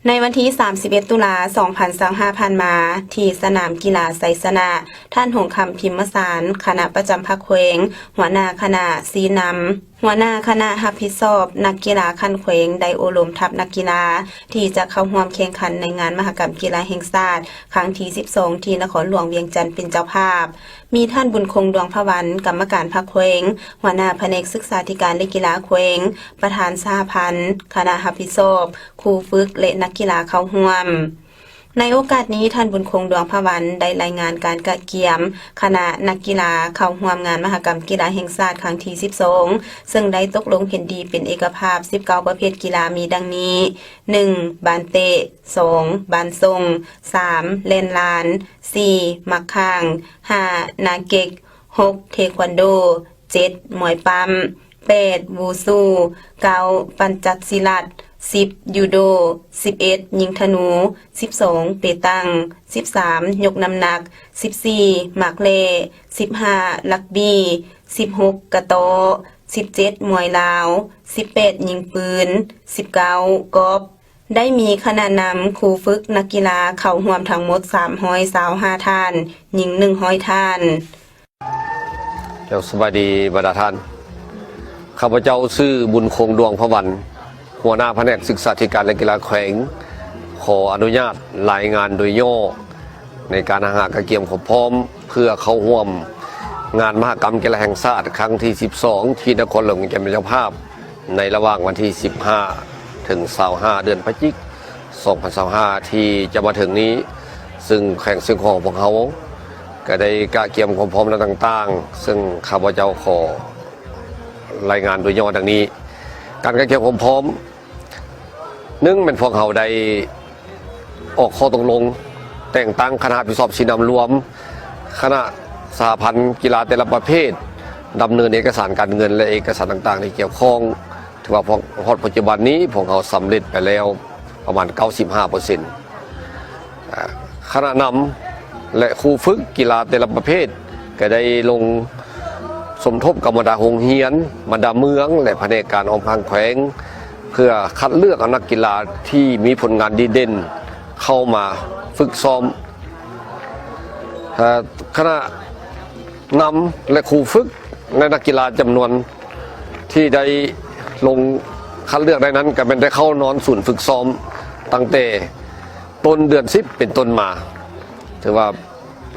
ในวันที่ 31 ตุลา 2025 ผ่านมาที่สนามกีฬาไซสนะท่านหงคำพิมพ์สารคณะประจำภาคแขวงหัวหน้าคณะสีนำหัวหน้าคณะรับผิดชอบนักกีฬาขั้นแขวงได้อบรมทัพนักกีฬาที่จะเข้าร่วมแข่งขันในงานมหกรรมกีฬาแห่งชาติครั้งที่ 12 ที่นครหลวงเวียงจันทน์เป็นเจ้าภาพมีท่านบุญคงดวงพวรรณกรรมการภาคแขวงหัวหน้าแผนกศึกษาธิการและกีฬาแขวงประธานสหพันธ์คณะรับผิดชอบครูฝึกและนักกีฬาเข้าร่วมในโอกาสนี้ท่านบุญคงดวงพวรรณได้รายงานการกะเกียมคณะนักกีฬาเข้าร่วมงานมหกรรมกีฬาแห่งชาติครั้งที่ 12 ซึ่งได้ตกลงเห็นดีเป็นเอกภาพ 19 ประเภทกีฬามีดังนี้ 1. บานเตะ 2. บานทรง 3. เล่นลาน 4. มักข้าง 5. นาเก็ก 6. เทควันโด 7. มวยปั๊ม 8. วูซู 9. ปัญจศิลัด10. ยูโด 11. ยิงธนู 12. เปตัง 13. ยกน้ำหนัก 14. หมากเล่ 15. ลักบี้ 16. กระโตะ 17. มวยลาว 18. ยิงปืน 19. กอล์ฟได้มีคณะนำครูฝึกนักกีฬาเข้าร่วมทั้งหมด325ท่านหญิง100ท่านสวัสดีบรรดาท่านข้าพเจ้าชื่อบุญคงดวงพวรรณหัวหน้าแผนกศึกษาธิการและกีฬาแขวงขออนุญาตรายงานโดยย่อในการหากระเกียมขบพร้อมเพื่อเข้าร่วมงานมหกรรมกีฬาแห่งชาติครั้งที่ 12 ที่นครหลวงเป็นเจ้าภาพในระหว่างวันที่ 15 ถึง 25 เดือนพฤศจิกายน 2025 ที่จะมาถึงนี้ซึ่งแข่งซึ่งของพวกเขาก็ได้กะเกียมความพร้อมต่างๆซึ่งข้าพเจ้าขอรายงานโดยย่อดังนี้การกะเกียมความพร้อมเป็นพวกเขาได้ออกข้อตกลงแต่งตั้งคณะรับผิดชอบชี้นำรวมคณะสหพันธ์กีฬาแต่ละประเภทดำเนินเอกสารการเงินและเอกสารต่างๆที่เกี่ยวข้องถือว่าพอปัจจุบันนี้พวกเขาสำเร็จไปแล้วประมาณ 95% คณะนำและครูฝึกกีฬาแต่ละประเภทก็ได้ลงสมทบกับบรรดาโรงเรียนบรรดาเมืองและแผนกการออมพางแขวงเพื่อคัดเลือกนักกีฬาที่มีผลงานดีเด่นเข้ามาฝึกซ้อมคณะนำและครูฝึกในนักกีฬาจำนวนที่ได้ลงคัดเลือกได้นั้นก็เป็นได้เข้านอนศูนย์ฝึกซ้อมตั้งแต่ต้นเดือน10เป็นต้นมาถือว่า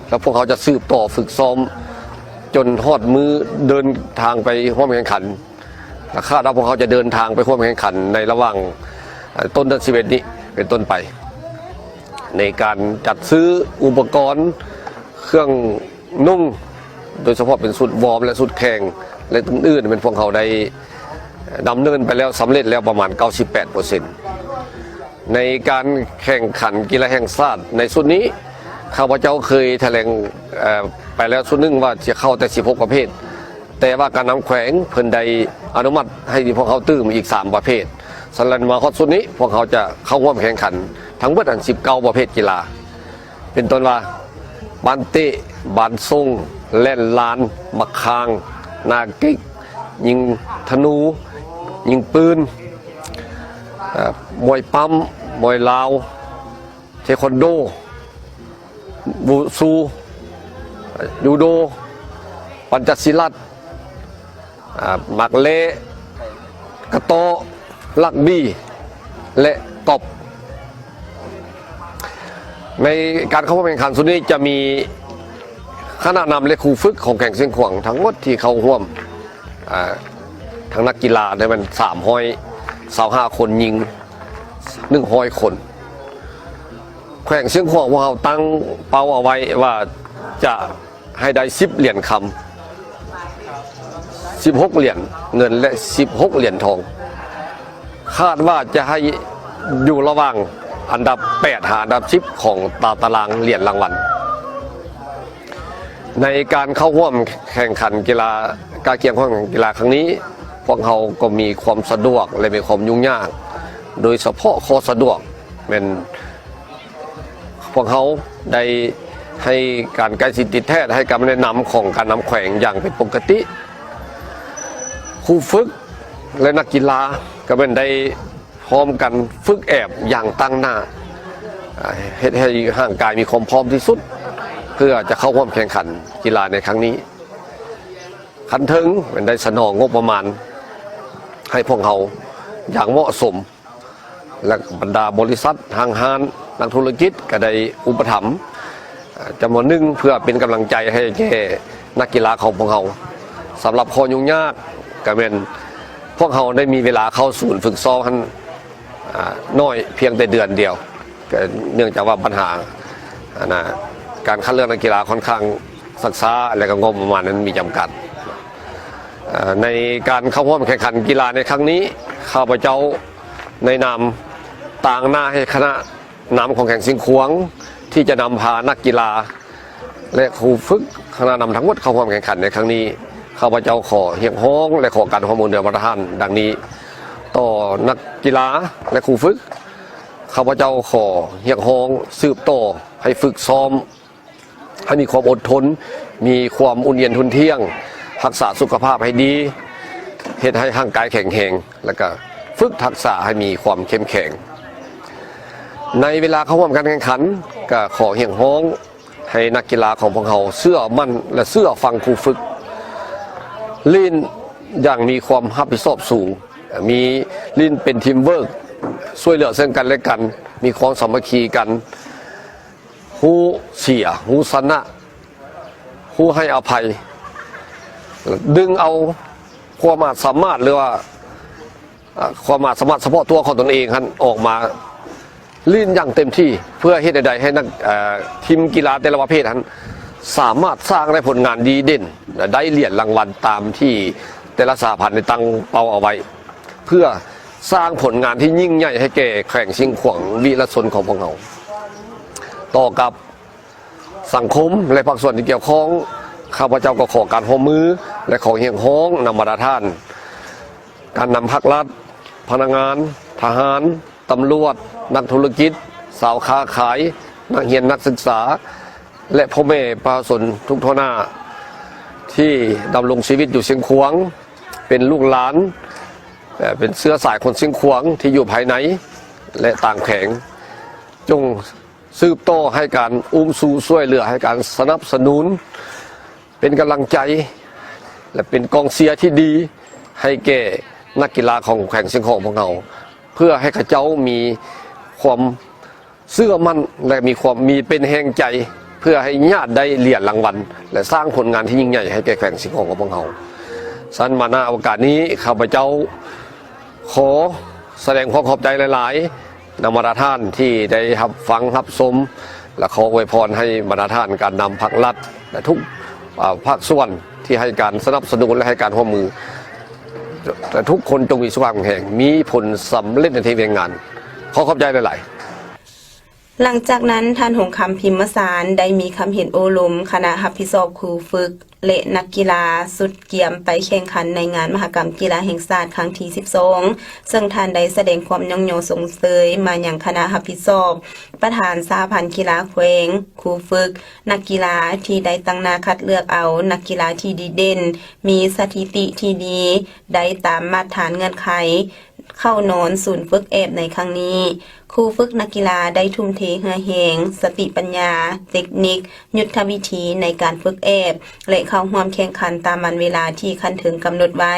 แล้วพวกเขาจะสืบต่อฝึกซ้อมจนฮอดมือเดินทางไปร่วมแข่งขันคาดว่าพวกเขาจะเดินทางไปร่วมแข่งขันในระหว่างต้นเดือน11นี้เป็นต้นไปในการจัดซื้ออุปกรณ์เครื่องนุ่งโดยเฉพาะเป็นสุดวอร์มและสุดแข่งและอื่นๆเป็นพวกเขาได้ดำเนินไปแล้วสำเร็จแล้วประมาณ 98% ในการแข่งขันกีฬาแห่งชาติในสุดนี้ข้าพเจ้าเคยแถลงไปแล้วชุดหนึ่งว่าจะเข้าแต่16ประเภทแต่ว่าการนำแขวงเพิ่นได้อนุมัติให้พวกเขาตื้มอีก3ประเภทสำหรับมาฮอดชุดนี้พวกเขาจะเข้าร่วมแข่งขันทั้งหมด19ประเภทกีฬาเป็นต้นว่าบานเตะบานทรงเล่นลานมักคางนาเก็กยิงธนูยิงปืนมวยปั๊มมวยลาวเทควันโดวูซูยูโดปัญจศิลัดหมากเล่กระโตลักบี้และตบในการเข้าแข่งขันสุดนี้จะมีคณะนำและครูฝึกของแข่งเชียงขวางทั้งหมดที่เข้าร่วมทั้งนักกีฬาได้มัน325คนยิง100คนแข่งเชียงขวางพวกเราตั้งเป้าเอาไว้ว่าจะให้ได้10เหรียญคำ16เหรียญเงินและ16เหรียญทองคาดว่าจะให้อยู่ระหว่างอันดับ8หาอันดับ10ของตารางเหรียญรางวัลในการเข้าร่วมแข่งขันกีฬาการเกี่ยงข้องกีฬาครั้งนี้พวกเขาก็มีความสะดวกและมีความยุ่งยากโดยเฉพาะข้อสะดวกเป็นพวกเขาได้ให้การใกล้ชิดติดแท้ให้การแนะนำของการนำแขวงอย่างเป็นปกติครูฝึกและนักกีฬาก็เป็นได้ พร้อมกันฝึกแอบอย่างตั้งหน้าเฮ็ดให้ร่างกายมีความพร้อมที่สุดเพื่อจะเข้าร่วมแข่งขันกีฬาในครั้งนี้คันถึงมันได้สนองงบประมาณให้พวกเขาอย่างเหมาะสมและบรรดาบริษัทห้างห้านนักธุรกิจก็ได้อุปถัมภ์จำนวนหนึ่งเพื่อเป็นกำลังใจให้แก่นักกีฬาของพวกเขาสำหรับข้อยุ่งยากก็เป็นพวกเขาได้มีเวลาเข้าศูนย์ฝึกซ้อมน้อยเพียงแต่เดือนเดียวเนื่องจากว่าปัญหาการคัดเลือกนักกีฬาค่อนข้างซักซ้าและก็งบประมาณนั้นมีจำกัดในการเข้าร่วมแข่งขันกีฬาในครั้งนี้ข้าพเจ้าในนามต่างหน้าให้คณะนำของแข่งสิงขวงที่จะนำพานักกีฬาและครูฝึกคณะนำทั้งหมดเข้าร่วมแข่งขันในครั้งนี้ข้าพเจ้าขอเรียกร้องและขอการข้อมูลเดือประธานดังนี้ต่อนักกีฬาและครูฝึกข้าพเจ้าขอเรียกร้องสืบต่อให้ฝึกซ้อมให้มีความอดทนมีความอุ่นเย็นทุนเที่ยงรักษาสุขภาพให้ดีเฮ็ดให้ร่างกายแข็งแรงแล้วก็ฝึกทักษะให้มีความเข้มแข็งในเวลาเข้าร่วมการแข่งขันก็ขอเรียกร้องให้นักกีฬาของพวกเขาเชื่อมั่นและเชื่อฟังครูฝึกลีนอย่างมีความรับผิดชอบสูงมีลีนเป็นทีมเวิร์กช่วยเหลือซึ่งกันและกันมีความสามัคคีกันฮู้เสียฮู้ชนะฮู้ให้อภัยดึงเอาความสามารถหรือว่าความสามารถเฉพาะตัวของตนเองท่านออกมาลีนอย่างเต็มที่เพื่อให้ใดๆให้นักทีมกีฬาแต่ละประเภทท่านสามารถสร้างได้ผลงานดีเด่นได้เหรียญรางวัลตามที่แต่ละสหพันธ์ได้ตั้งเป้าเอาไว้เพื่อสร้างผลงานที่ยิ่งใหญ่ให้แก่แข่งชิงขวงวีรชนของพวกเราต่อกับสังคมและภาคส่วนที่เกี่ยวข้องข้าพเจ้าก็ขอการร่วมมือและขอเฮียงฮ้องนำมาตรฐานการนำภาครัฐพนักงานทหารตำรวจนักธุรกิจสาวค้าขายนักเรียนนักศึกษาและพ่อแม่ประชาชนทุกท่าหน้าที่ดำรงชีวิตอยู่เชียงขวางเป็นลูกหลานเป็นเสื้อสายคนเชียงขวางที่อยู่ภายในและต่างแข่งจงสืบต่อให้การสู้ช่วยเหลือให้การสนับสนุนเป็นกำลังใจและเป็นกองเชียร์ที่ดีให้แก่นักกีฬาของแข่งเชียงของพวกเราเพื่อให้ข้าเจ้ามีความเชื่อมั่นและมีเป็นแห่งใจเพื่อให้ญาติได้เหรียญรางวัลและสร้างผลงานที่ยิ่งใหญ่ให้แก่แข่งเชียงของพวกเราสันมาณโอกาสนี้ข้าพเจ้าขอแสดงความขอบใจหลายๆนำมาตรฐานที่ได้รับฟังรับชมและขออวยพรให้มาตรฐานการนำภาครัฐและทุกภาคส่วนที่ให้การสนับสนุนและให้การร่วมมือแต่ทุกคนจงมีสุขภาพแข็งแรงมีผลสำเร็จในที่ทำงานขอขอบใจหลายๆหลังจากนั้นท่านหงคำพิมพ์สารได้มีคำเห็นโอลมคณะรับผิดชอบครูฝึกและนักกีฬาสุดเกียมไปแข่งขันในงานมหกรรมกีฬาแห่งชาติครั้งที่12ซึ่งท่านได้แสดงความย่องโยสงเสยมาอย่างคณะรับผิดชอบประธานสหพันธ์กีฬาแขวงครูฝึกนักกีฬาที่ได้ตั้งหน้าคัดเลือกเอานักกีฬาที่ดีเด่นมีสถิติที่ดีได้ตามมาตรฐานเงื่อนไขเข้านอนศูนย์ฝึกในครั้งนี้ครูฝึกนักกีฬาได้ทุ่มเทเหือแหงสติปัญญาเทคนิคยุทธวิธีในการฝึกและเข้าร่วมแข่งขันตามวันเวลาที่คันถึงกำหนดไว้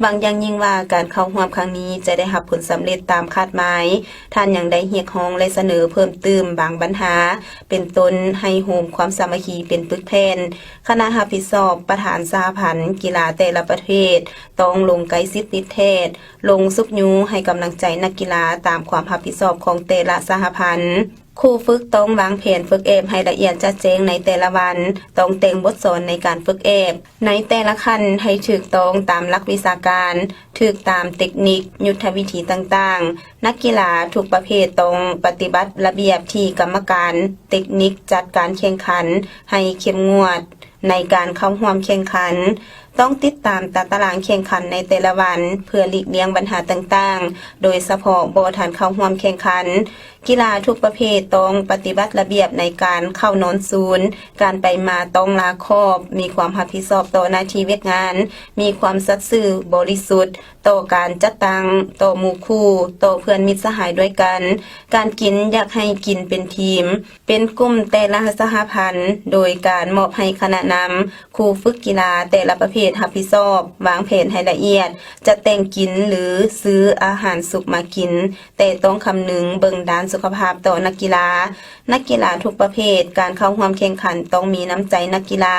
บางอย่างยิ่งว่าการเข้าร่วมครั้งนี้จะได้รับผลสำเร็จตามคาดหมายท่านยังได้เรียกร้องและเสนอเพิ่มเติมบางปัญหาเป็นต้นให้โฮมความสามัคคีเป็นปึกแผ่นคณะรับผิดชอบประธานสหพันธ์กีฬาแต่ละประเทศต้องลงไกด์ซิติเทศลงซุกยูให้กำลังใจนักกีฬาตามความรับผิดชอบของแต่ละสหพันธ์ครูฝึกต้องวางแผนฝึกให้ละเอียดชัดเจนในแต่ละวันต้องแต่งบทสอนในการฝึกในแต่ละขั้นให้ถูกต้องตามหลักวิชาการถูกตามเทคนิคยุทธวิธีต่างๆนักกีฬาทุกประเภทต้องปฏิบัติระเบียบที่กรรมการเทคนิคจัดการแข่งขันให้เข้มงวดในการเข้าร่วมแข่งขันต้องติดตามตารางแข่งขันในแต่ละวันเพื่อหลีกเลี่ยงปัญหาต่างๆโดยเฉพาะบ่ทันเข้าร่วมแข่งขันกีฬาทุกประเภทต้องปฏิบัติระเบียบในการเข้านอนศูนย์การไปมาต้องลาครอบมีความรับผิดชอบต่อหน้าที่เวทงานมีความสัตย์ซื่อบริสุทธิ์ ต่อการจัดตั้งต่อหมู่คู่ต่อเพื่อนมิตรสหายด้วยกันการกินอยากให้กินเป็นทีมเป็นกลุ่มแต่ละสหพันธ์โดยการมอบให้คณะนำครูฝึกกีฬาแต่ละประเภทรับผิดชอบวางแผนให้ละเอียดจะแต่งกินหรือซื้ออาหารสุกมากินแต่ต้องคำนึงเบิ่งด้านสุขภาพต่อนักกีฬาทุกประเภทการเข้าร่วมแข่งขันต้องมีน้ำใจนักกีฬา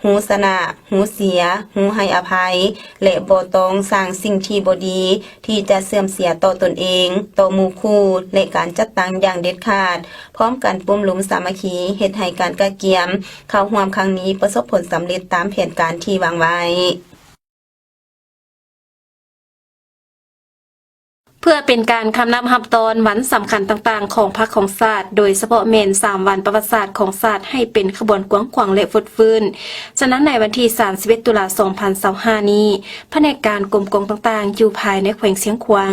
หูชนะหูเสียหูให้อภัยและบ่ต้องสร้างสิ่งที่บ่ดีที่จะเสื่อมเสียต่อตนเองต่อหมู่คู่และการจัดตั้งอย่างเด็ดขาดพร้อมกันปุ้มลุมสามัคคีเฮ็ดให้การกะเกียมเข้าร่วมครั้งนี้ประสบผลสำเร็จตามแผนการที่วางไว้ เพื่อเป็นการคำนำรับตอนวันสำคัญต่างๆของพรรคของศาสตร์โดยเฉพาะเมน3วันประวัติศาสตร์ของศาสตร์ให้เป็นขบวนกว้างขวางและฟุดฟื้นฉะนั้นในวันที่31ตุลาคม2025นี้แผนกการกรมกองต่างๆอยู่ภายในแขวงเสียงขวาง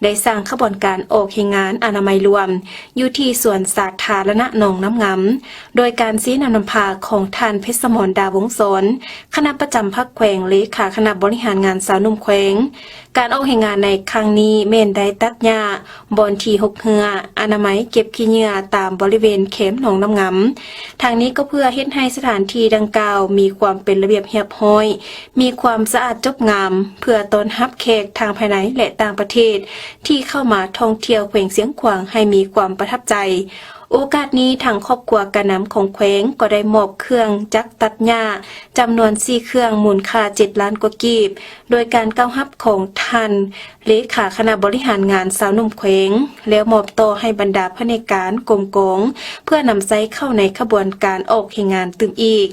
ได้สร้างขบวนการออกแห่งงานอนามัยรวมอยู่ที่สวนสาธารณะหนองน้ำงำโดยการชี้นำพาของท่านเพชรสมรดาวงศรคณะประจำพรรคแขวงเลขาคณะบริหารงานสาวหนุ่มแขวงการออกแห่งงานในครั้งนี้เมนได้ตัดหญ้าบอนที่6เหืออนามัยเก็บขี้เหงื่อตามบริเวณเข็มหนองน้ำงำทางนี้ก็เพื่อเฮ็ดให้สถานที่ดังกล่าวมีความเป็นระเบียบเรียบร้อยมีความสะอาดจบงามเพื่อต้อนรับแขกทางภายในและต่างประเทศที่เข้ามาท่องเที่ยวแขวงเสียงขวางให้มีความประทับใจโอกาสนี้ทางครอบครัวกระนำของแขวงก็ได้มอบเครื่องจักรตัดหญ้าจำนวน4เครื่องมูลค่า7ล้านกว่ากีบโดยการก้าวรับของท่านเลขาคณะบริหารงานสาวหนุ่มแขวงแล้วมอบต่อให้บรรดาพนักงานกรมกองเพื่อนำใช้เข้าในขบวนการออกแห่งงานตื่นอีก